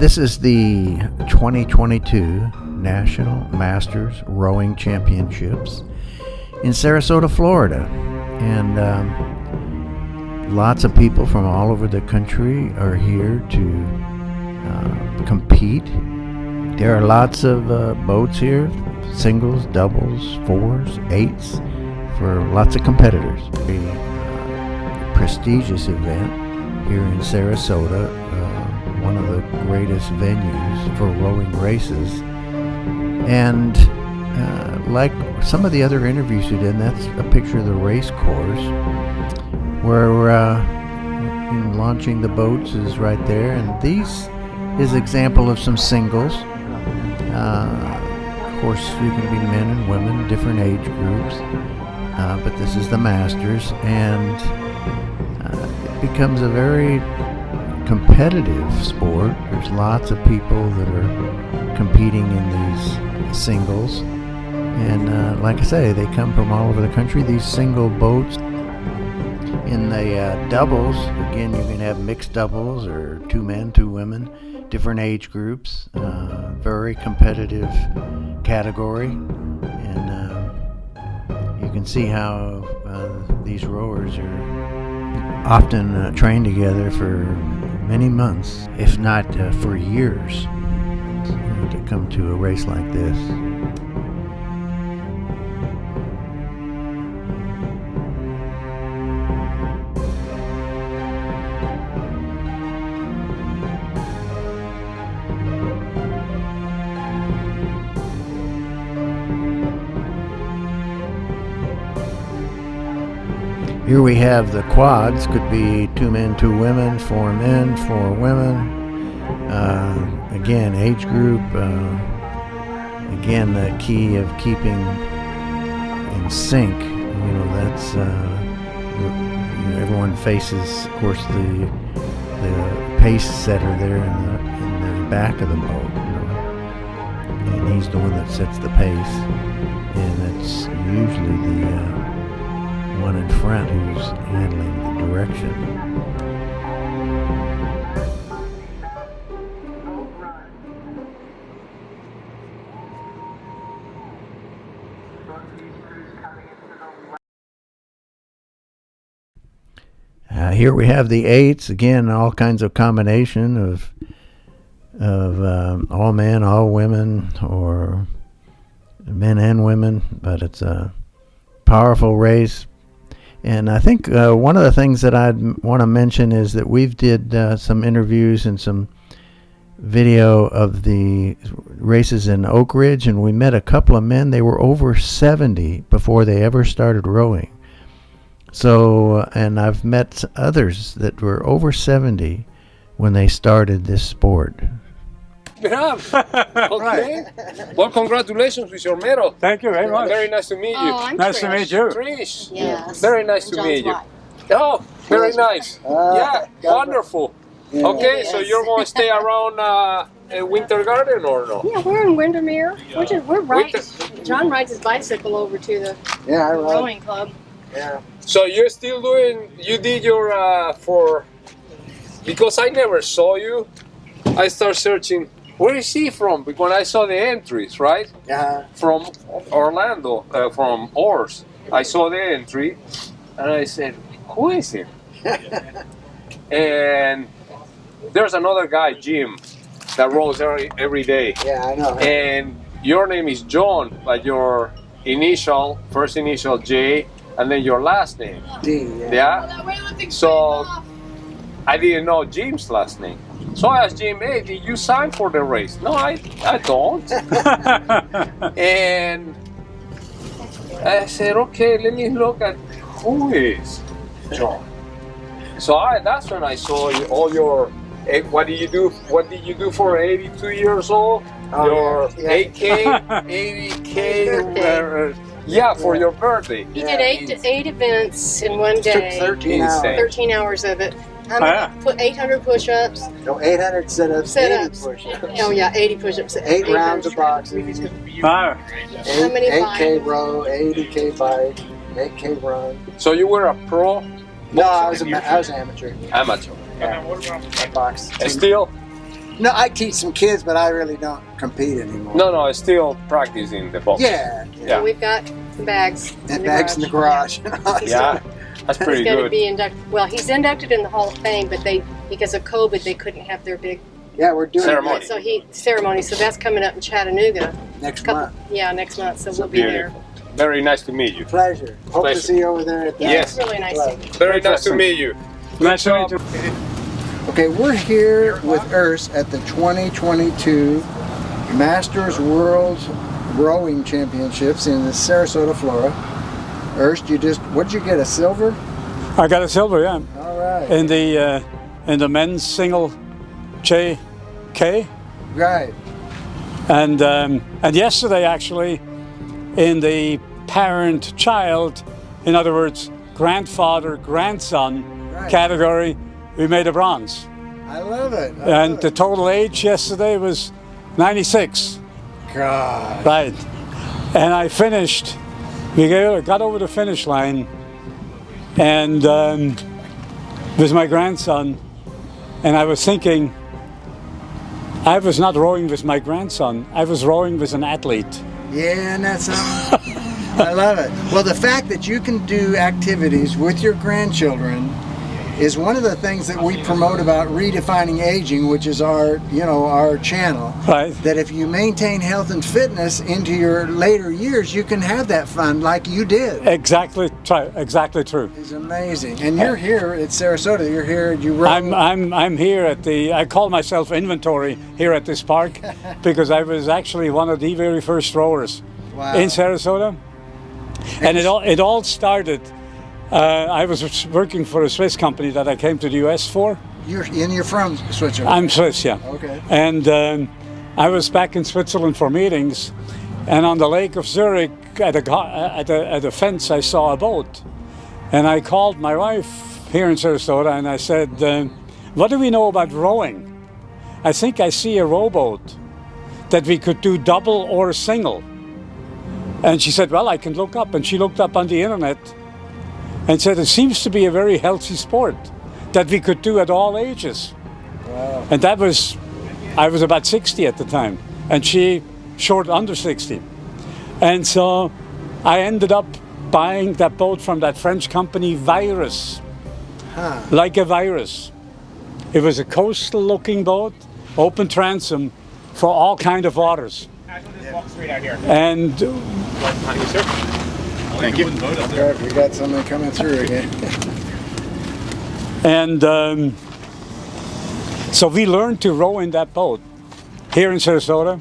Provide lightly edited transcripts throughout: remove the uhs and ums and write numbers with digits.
This is the 2022 National Masters Rowing Championships in Sarasota, Florida. And lots of people from all over the country are here to compete. There are lots of boats here, singles, doubles, fours, eights, for lots of competitors. A prestigious event here in Sarasota, one of the greatest venues for rowing races. And like some of the other interviews we did, that's a picture of the race course where launching the boats is right there. And these is example of some singles. Of course, you can be men and women, different age groups, but this is the Masters, and it becomes a very competitive sport. There's lots of people that are competing in these singles, and like I say, they come from all over the country, these single boats. In the doubles, again, you can have mixed doubles or 2 men, 2 women, different age groups, very competitive category, and you can see how these rowers are often trained together for many months, if not for years, to come to a race like this. Here we have the quads, could be 2 men, 2 women, 4 men, 4 women. Again, age group. Again, the key of keeping in sync. That's everyone faces, of course, the pace setter there in the back of the boat, and he's the one that sets the pace, and it's usually the one in front who's handling the direction. Here we have the eights, again, all kinds of combination of all men, all women, or men and women, but it's a powerful race. And I think one of the things that I'd want to mention is that we've did some interviews and some video of the races in Oak Ridge, and we met a couple of men. They were over 70 before they ever started rowing. So, and I've met others that were over 70 when they started this sport. Okay. Well, congratulations with your medal. Thank you very much. Very nice to meet you. I'm nice Trish. to meet you. Trish. Yes. Very nice to meet you. Oh, very nice. Yeah, wonderful. Yeah. Okay, so you're going to stay around Winter Garden or no? Yeah, we're in Windermere. We're right. John rides his bicycle over to the rowing club. Yeah. So you're still you did your, because I never saw you, I started searching. Where is he from? Because when I saw the entries, right? Yeah. From Orlando, from Oars. I saw the entry, and I said, who is he? And there's another guy, Jim, that rows every day. Yeah, I know. And your name is John, but your first initial J, and then your last name. D, yeah? So I didn't know Jim's last name. So I asked Jim, hey, did you sign for the race? No, I don't. And I said, okay, let me look at who is John. So that's when I saw all your, what did you do for 82 years old? Oh, your yeah. 8K, 80K, yeah, for your birthday. He did eight events in one day. Took 13 hours. 13 hours of it. Put 800 push-ups. No, 800 sit-ups, 80 push-ups. Oh yeah, 80 push-ups. 8 rounds of boxing. How many 8K row, 80K bike, 8K run. So you were a pro? No, I was amateur. Amateur. Yeah. I boxed. Still? No, I teach some kids, but I really don't compete anymore. No, I still practicing the boxing. Yeah. Yeah. We've got some bags. And bags in the garage. Yeah, that's pretty He's going to good. be inducted. Well, he's inducted in the Hall of Fame, but because of COVID, they couldn't have their big Yeah, we're doing Ceremony. ceremony. So that's coming up in Chattanooga it next month. Yeah, next month. So we'll be there. Beautiful. Very nice to meet you. Pleasure. Hope Pleasure. to see you over there at the Yeah, Yes. it's really nice. Well, Very nice to meet you. Nice to meet you. Okay, we're here with Urs at the 2022 Masters World Rowing Championships in Sarasota, Florida. Urs, what did you get, a silver? I got a silver, yeah, All right. in the men's single JK, Right. and yesterday actually in the parent-child, in other words, grandfather-grandson Right. category, we made a bronze. I love it. And the total age yesterday was 96. God. Right. And I finished, we got over the finish line, and with my grandson, and I was thinking, I was not rowing with my grandson, I was rowing with an athlete. Yeah, and that's I love it. Well, the fact that you can do activities with your grandchildren is one of the things that we promote about Redefining Aging, which is our channel. Right. That if you maintain health and fitness into your later years, you can have that fun like you did. Exactly true. It's amazing. And you're here at Sarasota. You're here. You row. I'm here at I call myself inventory here at this park because I was actually one of the very first rowers Wow. in Sarasota, and it all started. I was working for a Swiss company that I came to the U.S. for. You're from Switzerland. I'm Swiss, yeah. Okay. And I was back in Switzerland for meetings, and on the Lake of Zurich at a fence I saw a boat, and I called my wife here in Sarasota and I said, "What do we know about rowing? I think I see a rowboat that we could do double or single." And she said, "Well, I can look up," and she looked up on the internet and said it seems to be a very healthy sport that we could do at all ages. Wow. And I was about 60 at the time, and she short under 60. And so I ended up buying that boat from that French company Virus, like a virus. It was a coastal looking boat, open transom for all kind of waters. And Thank you. Okay, we got something coming through again. And so we learned to row in that boat here in Sarasota,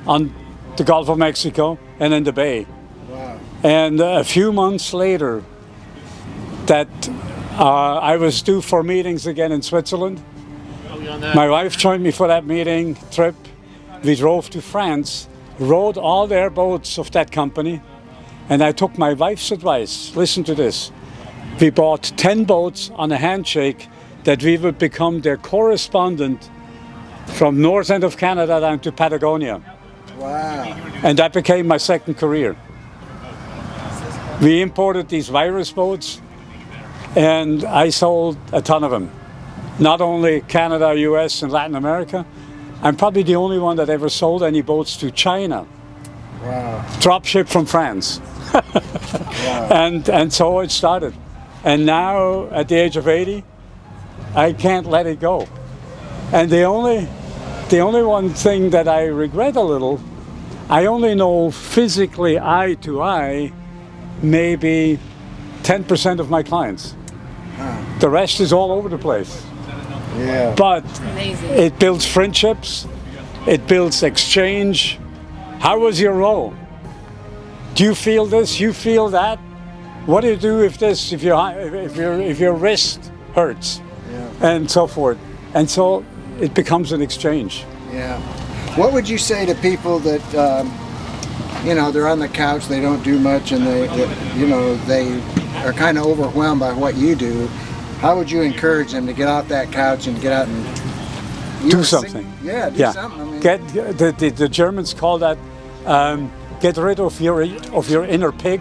on the Gulf of Mexico, and in the bay. Wow. And a few months later, that I was due for meetings again in Switzerland. My wife joined me for that meeting trip. We drove to France, rowed all their boats of that company, and I took my wife's advice. Listen to this. We bought 10 boats on a handshake that we would become their correspondent from north end of Canada down to Patagonia. Wow. And that became my second career. We imported these virus boats, and I sold a ton of them. Not only Canada, US, and Latin America. I'm probably the only one that ever sold any boats to China. Wow. Drop ship from France. Wow. And so it started. And now, at the age of 80, I can't let it go. And the only one thing that I regret a little, I only know physically eye to eye maybe 10% of my clients. The rest is all over the place. Yeah. But Amazing. it builds friendships, it builds exchange. How was your row? Do you feel this? You feel that? What do you do if your wrist hurts? Yeah. And so forth. And so it becomes an exchange. Yeah. What would you say to people that, they're on the couch, they don't do much, and they are kind of overwhelmed by what you do? How would you encourage them to get off that couch and get out and Do something. Do something. I mean, The Germans call that get rid of your inner pig.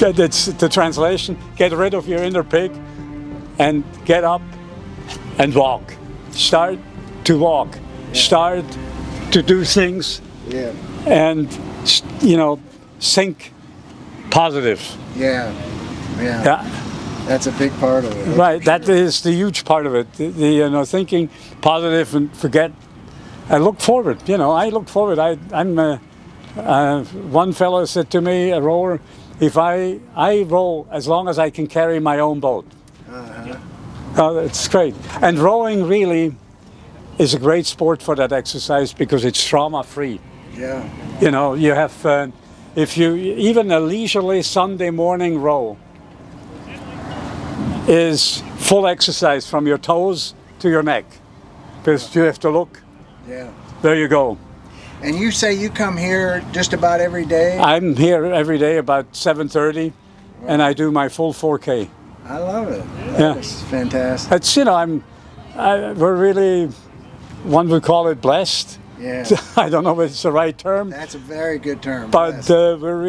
That's the translation. Get rid of your inner pig and get up and walk. start to walk, start to do things, Yeah. and think positive. Yeah. Yeah. Yeah. That's a big part of it. Right, that is the huge part of it. The thinking positive and forget. I look forward. I look forward. I'm. One fellow said to me, a rower, if I row as long as I can carry my own boat. Oh, it's great. And rowing really is a great sport for that exercise because it's trauma-free. Yeah. You have, if you even a leisurely Sunday morning row is full exercise from your toes to your neck, because you have to look. Yeah. There you go. And you say you come here just about every day? I'm here every day about 7:30, and I do my full 4K. I love it. Yeah. That's fantastic. It's we're really, one would call it blessed. Yeah. I don't know if it's the right term, That's a very good term. but yes. we're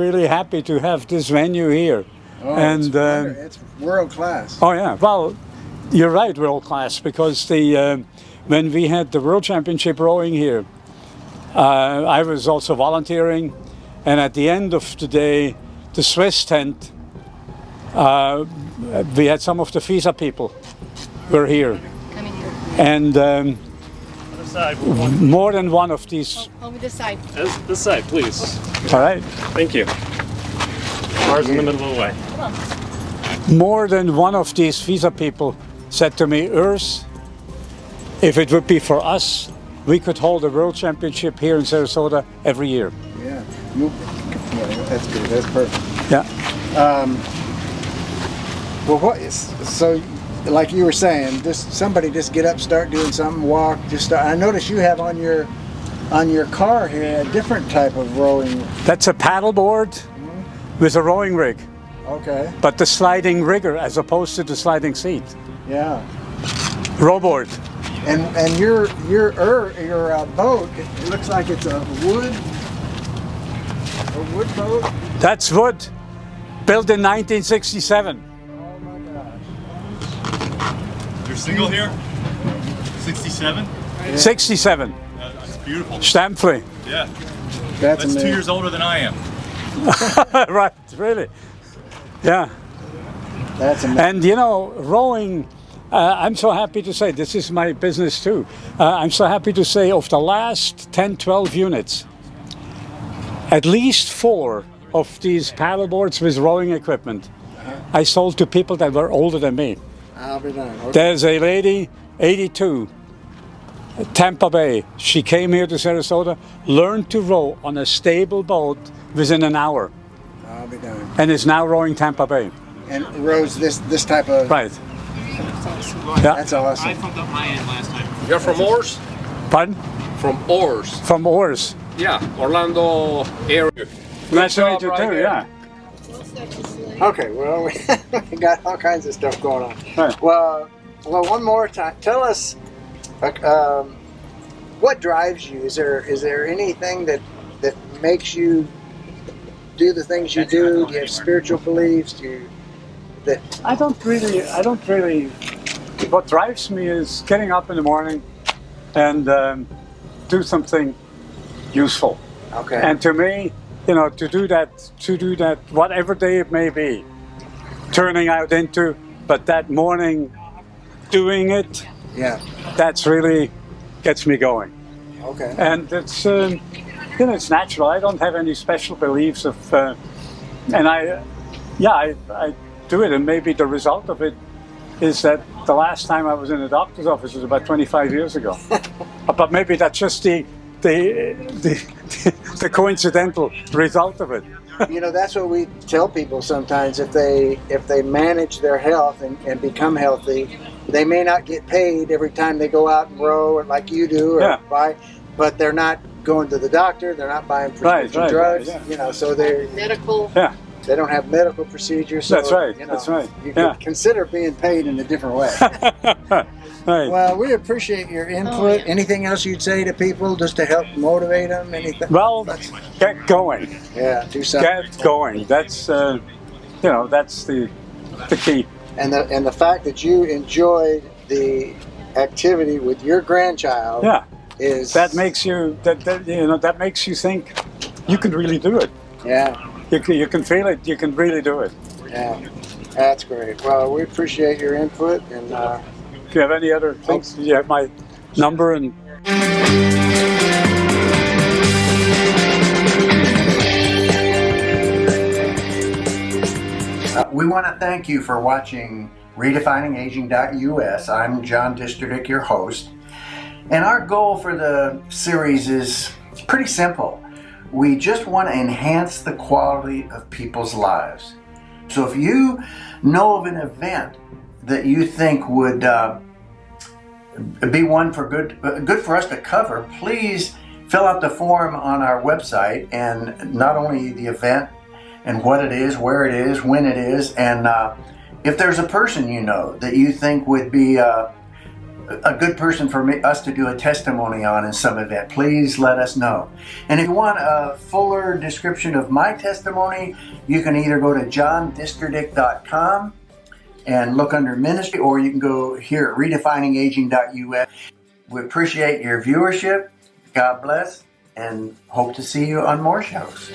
really happy to have this venue here. It's it's world class. Oh yeah, well, you're right, world class, because when we had the World Championship rowing here, I was also volunteering, and at the end of the day, the Swiss tent, we had some of the FISA people were here, and more than one of these. Over this side. This side, please. All right. Thank you. Cars in the middle of the way. More than one of these FISA people said to me, Urs, if it would be for us, we could hold a World Championship here in Sarasota every year. Yeah. Yeah, that's good. That's perfect. Yeah. Well, so like you were saying, somebody just get up, start doing something, walk, just start. I notice you have on your car here a different type of rowing. That's a paddleboard with a rowing rig, Okay. but the sliding rigger as opposed to the sliding seat. Yeah. Rowboard. And your boat, it looks like it's a wood boat. That's wood, built in 1967. Oh my gosh. You're single here? 67? 67. That's beautiful. Stampfli. Yeah. That's That's 2 amazing. years older than I am. Right, really. Yeah. That's amazing. And rowing, I'm so happy to say, this is my business too. I'm so happy to say of the last 10, 12 units, at least 4 of these paddleboards with rowing equipment I sold to people that were older than me. I'll be done. Okay. There's a lady, 82, Tampa Bay. She came here to Sarasota, learned to row on a stable boat within an hour, I'll be done. and is now rowing Tampa Bay. And rows this type of. Right. Yeah. That's awesome. thumped up my end last time. You're from Oars? Pardon? From Oars. From Oars. Yeah, Orlando area. Nice to job meet you right too, there. yeah. Okay, well, we got all kinds of stuff going on. Right. Well, one more time. Tell us, what drives you? Is there anything that makes you do the things you do? Do you have spiritual beliefs? I don't really, what drives me is getting up in the morning and do something useful. Okay. And to me, to do that, whatever day it may be, turning out into, but that morning doing it, Yeah. that's really gets me going. Okay. And it's, it's natural. I don't have any special beliefs of, and I do it, and maybe the result of it is that the last time I was in a doctor's office was about 25 years ago. But maybe that's just the coincidental result of it. That's what we tell people sometimes. If they manage their health and become healthy, they may not get paid every time they go out and row, like you do, or Yeah. buy, but they're not going to the doctor. They're not buying prescription drugs. yeah. So they Medical. Yeah, don't have medical procedures. So, That's right, that's right, You yeah. could consider being paid in a different way. right. Well, we appreciate your input. yeah. Anything else you'd say to people just to help motivate them? Anything? Well, get going. Yeah, do something. Get going. That's that's the key. And the fact that you enjoyed the activity with your grandchild Yeah, is that makes you that makes you think you can really do it. yeah, You can feel it. You can really do it. yeah. That's great. Well, we appreciate your input, and If you have any other things, you have my number and. We want to thank you for watching RedefiningAging.us. I'm John Disterdick, your host. And our goal for the series is pretty simple. We just want to enhance the quality of people's lives. So if you know of an event that you think would be one for good for us to cover, please fill out the form on our website, and not only the event and what it is, where it is, when it is, and if there's a person you know that you think would be a good person for us to do a testimony on in some event, please let us know. And if you want a fuller description of my testimony, you can either go to johndisterdick.com and look under ministry, or you can go here at redefiningaging.us. We appreciate your viewership. God bless, and hope to see you on more shows.